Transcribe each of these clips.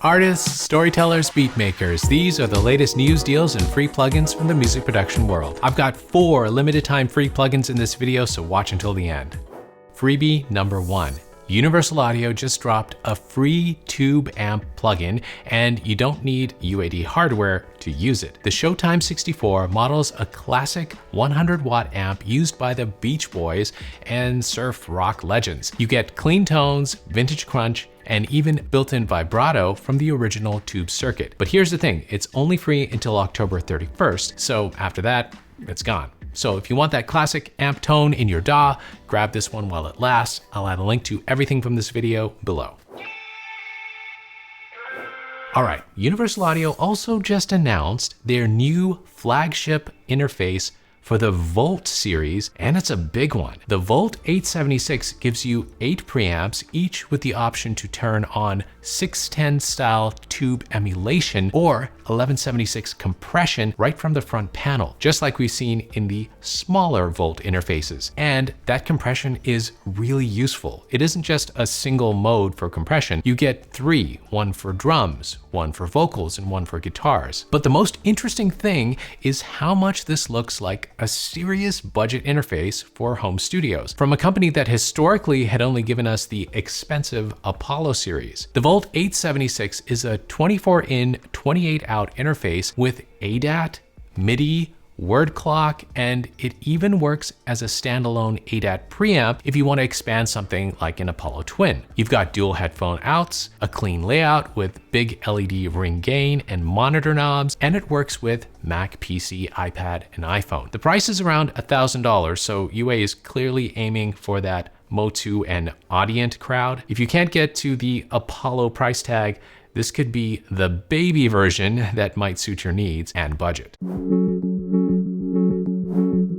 Artists, storytellers, beatmakers, these are the latest news, deals, and free plugins from the music production world. I've got 4 limited time free plugins in this video, so watch until the end. Freebie number 1. Universal Audio just dropped a free tube amp plugin, and you don't need UAD hardware to use it. The Showtime 64 models a classic 100-watt amp used by the Beach Boys and surf rock legends. You get clean tones, vintage crunch, and even built-in vibrato from the original tube circuit. But here's the thing, it's only free until October 31st, so after that, it's gone. So if you want that classic amp tone in your DAW, grab this one while it lasts. I'll add a link to everything from this video below. All right, Universal Audio also just announced their new flagship interface for the Volt series, and it's a big one. The Volt 876 gives you 8 preamps, each with the option to turn on 610 style tube emulation or 1176 compression right from the front panel, just like we've seen in the smaller Volt interfaces. And that compression is really useful. It isn't just a single mode for compression. You get 3, one for drums, one for vocals, and one for guitars. But the most interesting thing is how much this looks like a serious budget interface for home studios from a company that historically had only given us the expensive Apollo series. The Volt 876 is a 24-in, 28-out interface with ADAT, MIDI, word clock, and it even works as a standalone ADAT preamp if you want to expand something like an Apollo Twin. You've got dual headphone outs, a clean layout with big LED ring gain and monitor knobs, and it works with Mac, PC, iPad, and iPhone. The price is around $1,000, so UA is clearly aiming for that Motu and Audient crowd. If you can't get to the Apollo price tag, this could be the baby version that might suit your needs and budget.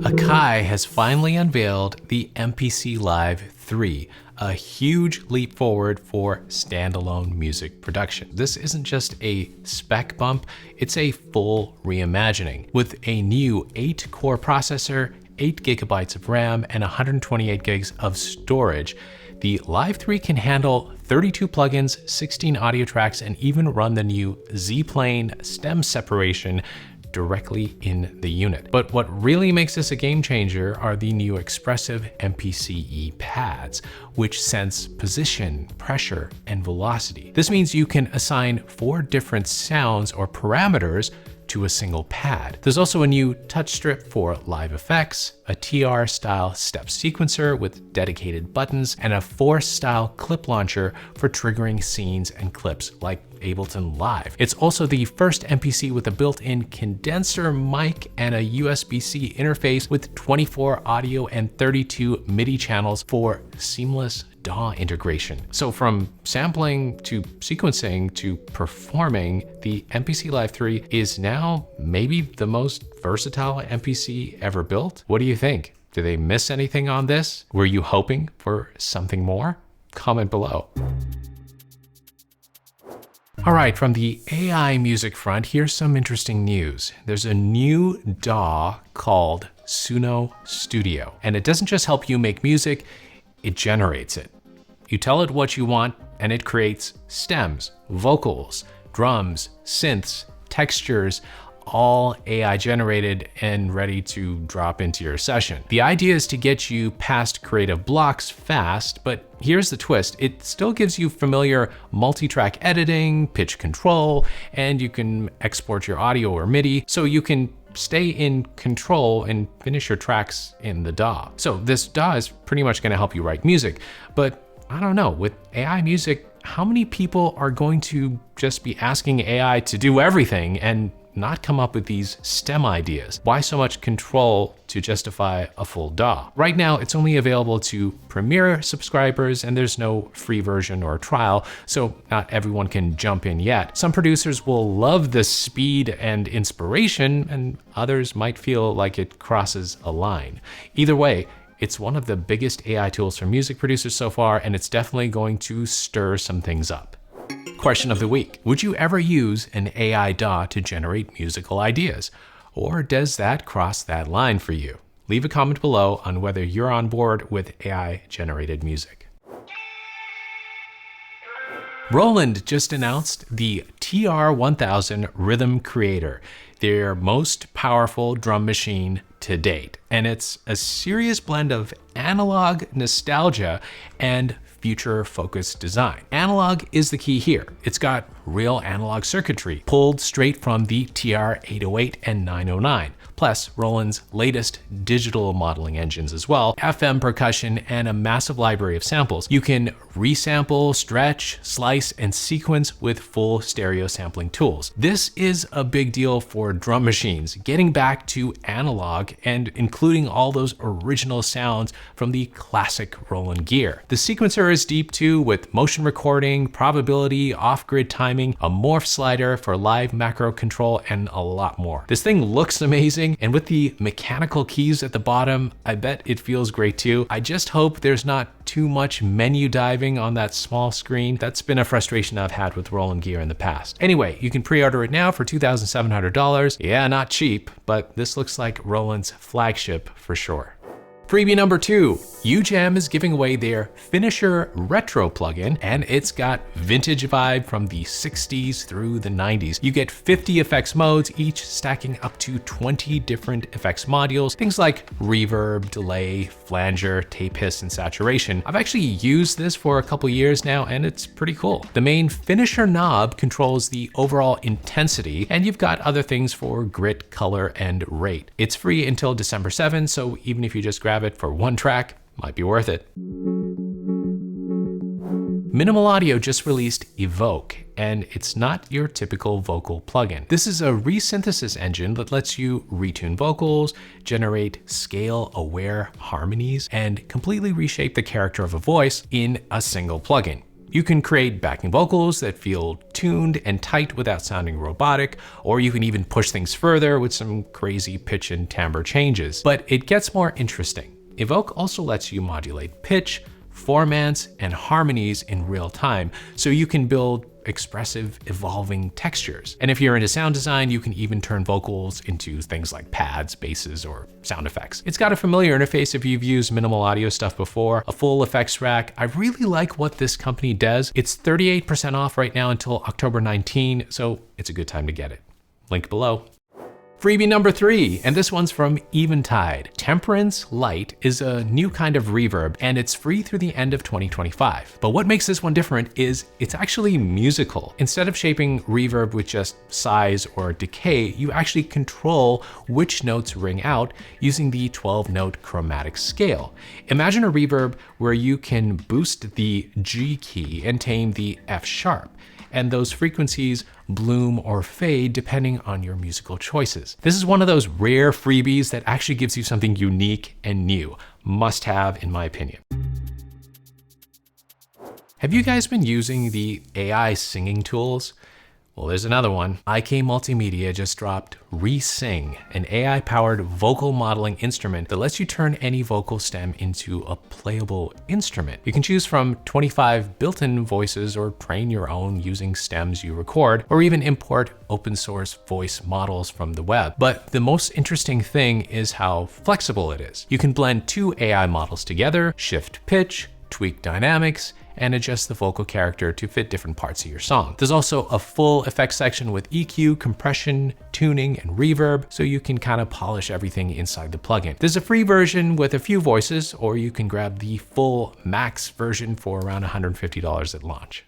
Akai has finally unveiled the MPC Live III, a huge leap forward for standalone music production. This isn't just a spec bump, it's a full reimagining. With a new 8-core processor, 8 gigabytes of RAM, and 128 gigs of storage, the Live III can handle 32 plugins, 16 audio tracks, and even run the new Z-plane stem separation directly in the unit. But what really makes this a game changer are the new expressive MPC pads, which sense position, pressure, and velocity. This means you can assign 4 different sounds or parameters to a single pad. There's also a new touch strip for live effects, a TR-style step sequencer with dedicated buttons, and a Force-style clip launcher for triggering scenes and clips like Ableton Live. It's also the first MPC with a built-in condenser mic and a USB-C interface with 24 audio and 32 MIDI channels for seamless DAW integration. So from sampling to sequencing to performing, the MPC Live III is now maybe the most versatile MPC ever built. What do you think? Did they miss anything on this? Were you hoping for something more? Comment below. All right, from the AI music front, here's some interesting news. There's a new DAW called Suno Studio, and it doesn't just help you make music, it generates it. You tell it what you want, and it creates stems, vocals, drums, synths, textures, all AI generated and ready to drop into your session. The idea is to get you past creative blocks fast, but here's the twist. It still gives you familiar multi-track editing, pitch control, and you can export your audio or MIDI, so you can stay in control and finish your tracks in the DAW. So this DAW is pretty much gonna help you write music, but I don't know, with AI music, how many people are going to just be asking AI to do everything and not come up with these STEM ideas? Why so much control to justify a full DAW? Right now, it's only available to Premiere subscribers, and there's no free version or trial, so not everyone can jump in yet. Some producers will love the speed and inspiration, and others might feel like it crosses a line. Either way, it's one of the biggest AI tools for music producers so far, and it's definitely going to stir some things up. Question of the week. Would you ever use an AI DAW to generate musical ideas? Or does that cross that line for you? Leave a comment below on whether you're on board with AI generated music. Roland just announced the TR-1000 Rhythm Creator, their most powerful drum machine to date. And it's a serious blend of analog nostalgia and future-focused design. Analog is the key here. It's got real analog circuitry pulled straight from the TR-808 and 909. Plus Roland's latest digital modeling engines as well, FM percussion, and a massive library of samples. You can resample, stretch, slice, and sequence with full stereo sampling tools. This is a big deal for drum machines, getting back to analog and including all those original sounds from the classic Roland gear. The sequencer is deep too, with motion recording, probability, off-grid timing, a morph slider for live macro control, and a lot more. This thing looks amazing, and with the mechanical keys at the bottom, I bet it feels great too. I just hope there's not too much menu diving on that small screen. That's been a frustration I've had with Roland gear in the past. Anyway, you can pre-order it now for $2,700. Yeah, not cheap, but this looks like Roland's flagship for sure. Freebie number 2, UJAM is giving away their Finisher Retro plugin, and it's got vintage vibe from the 60s through the 90s. You get 50 effects modes, each stacking up to 20 different effects modules, things like reverb, delay, flanger, tape hiss, and saturation. I've actually used this for a couple years now, and it's pretty cool. The main Finisher knob controls the overall intensity, and you've got other things for grit, color, and rate. It's free until December 7, so even if you just grab it for one track, might be worth it. Minimal Audio just released Evoke, and it's not your typical vocal plugin. This is a resynthesis engine that lets you retune vocals, generate scale-aware harmonies, and completely reshape the character of a voice in a single plugin. You can create backing vocals that feel tuned and tight without sounding robotic, or you can even push things further with some crazy pitch and timbre changes. But it gets more interesting. Evoke also lets you modulate pitch, formants, and harmonies in real time, so you can build expressive, evolving textures. And if you're into sound design, you can even turn vocals into things like pads, basses, or sound effects. It's got a familiar interface if you've used Minimal Audio stuff before, a full effects rack. I really like what this company does. It's 38% off right now until October 19, so it's a good time to get it. Link below. Freebie number 3, and this one's from Eventide. Temperance Lite is a new kind of reverb, and it's free through the end of 2025. But what makes this one different is it's actually musical. Instead of shaping reverb with just size or decay, you actually control which notes ring out using the 12-note chromatic scale. Imagine a reverb where you can boost the G key and tame the F sharp, and those frequencies bloom or fade depending on your musical choices. This is one of those rare freebies that actually gives you something unique and new. Must have, in my opinion. Have you guys been using the AI singing tools? Well, there's another one. Akai Multimedia just dropped Resing, an AI-powered vocal modeling instrument that lets you turn any vocal stem into a playable instrument. You can choose from 25 built-in voices or train your own using stems you record, or even import open source voice models from the web. But the most interesting thing is how flexible it is. You can blend 2 AI models together, shift pitch, tweak dynamics, and adjust the vocal character to fit different parts of your song. There's also a full effects section with EQ, compression, tuning, and reverb, so you can kind of polish everything inside the plugin. There's a free version with a few voices, or you can grab the full max version for around $150 at launch.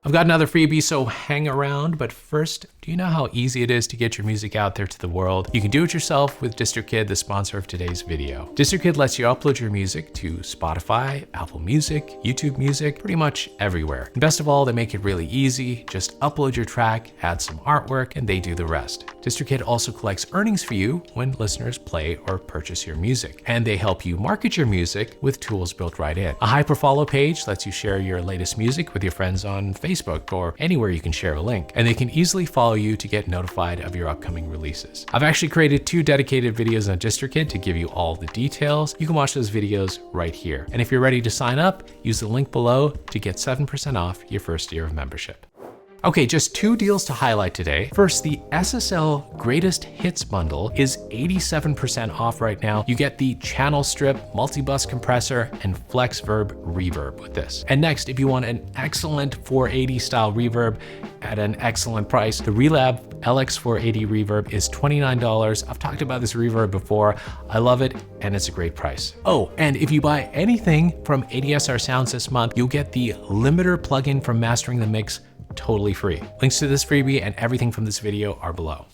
I've got another freebie, so hang around, but first, do you know how easy it is to get your music out there to the world? You can do it yourself with DistroKid, the sponsor of today's video. DistroKid lets you upload your music to Spotify, Apple Music, YouTube Music, pretty much everywhere. And best of all, they make it really easy. Just upload your track, add some artwork, and they do the rest. DistroKid also collects earnings for you when listeners play or purchase your music. And they help you market your music with tools built right in. A hyperfollow page lets you share your latest music with your friends on Facebook or anywhere you can share a link. And they can easily follow you to get notified of your upcoming releases. I've actually created 2 dedicated videos on DistroKid to give you all the details. You can watch those videos right here. And if you're ready to sign up, use the link below to get 7% off your first year of membership. Okay, just 2 deals to highlight today. First, the SSL Greatest Hits bundle is 87% off right now. You get the channel strip, multi-bus compressor, and flex verb reverb with this. And next, if you want an excellent 480 style reverb at an excellent price, the Relab LX480 reverb is $29. I've talked about this reverb before. I love it, and it's a great price. Oh, and if you buy anything from ADSR Sounds this month, you'll get the limiter plugin from Mastering the Mix totally free. Links to this freebie and everything from this video are below.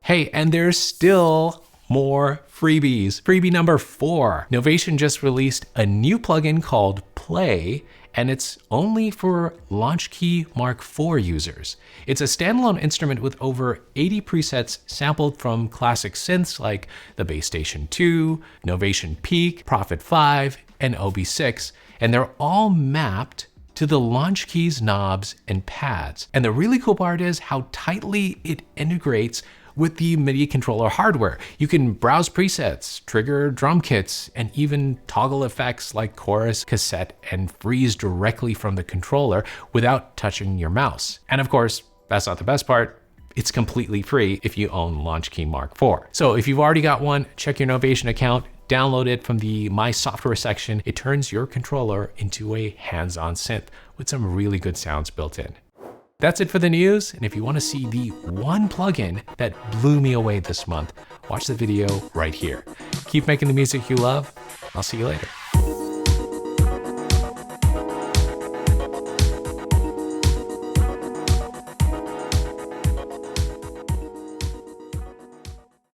Hey, and there's still more freebies. Freebie number 4. Novation just released a new plugin called Play, and it's only for Launchkey MK4 users. It's a standalone instrument with over 80 presets sampled from classic synths like the Bass Station 2, Novation Peak, Prophet 5, and OB6, and they're all mapped to the Launchkey's knobs and pads. And the really cool part is how tightly it integrates with the MIDI controller hardware. You can browse presets, trigger drum kits, and even toggle effects like chorus, cassette, and freeze directly from the controller without touching your mouse. And of course, that's not the best part. It's completely free if you own Launchkey MK4. So if you've already got one, check your Novation account, download it from the My Software section. It turns your controller into a hands-on synth with some really good sounds built in. That's it for the news, and if you want to see the one plugin that blew me away this month, watch the video right here. Keep making the music you love. I'll see you later.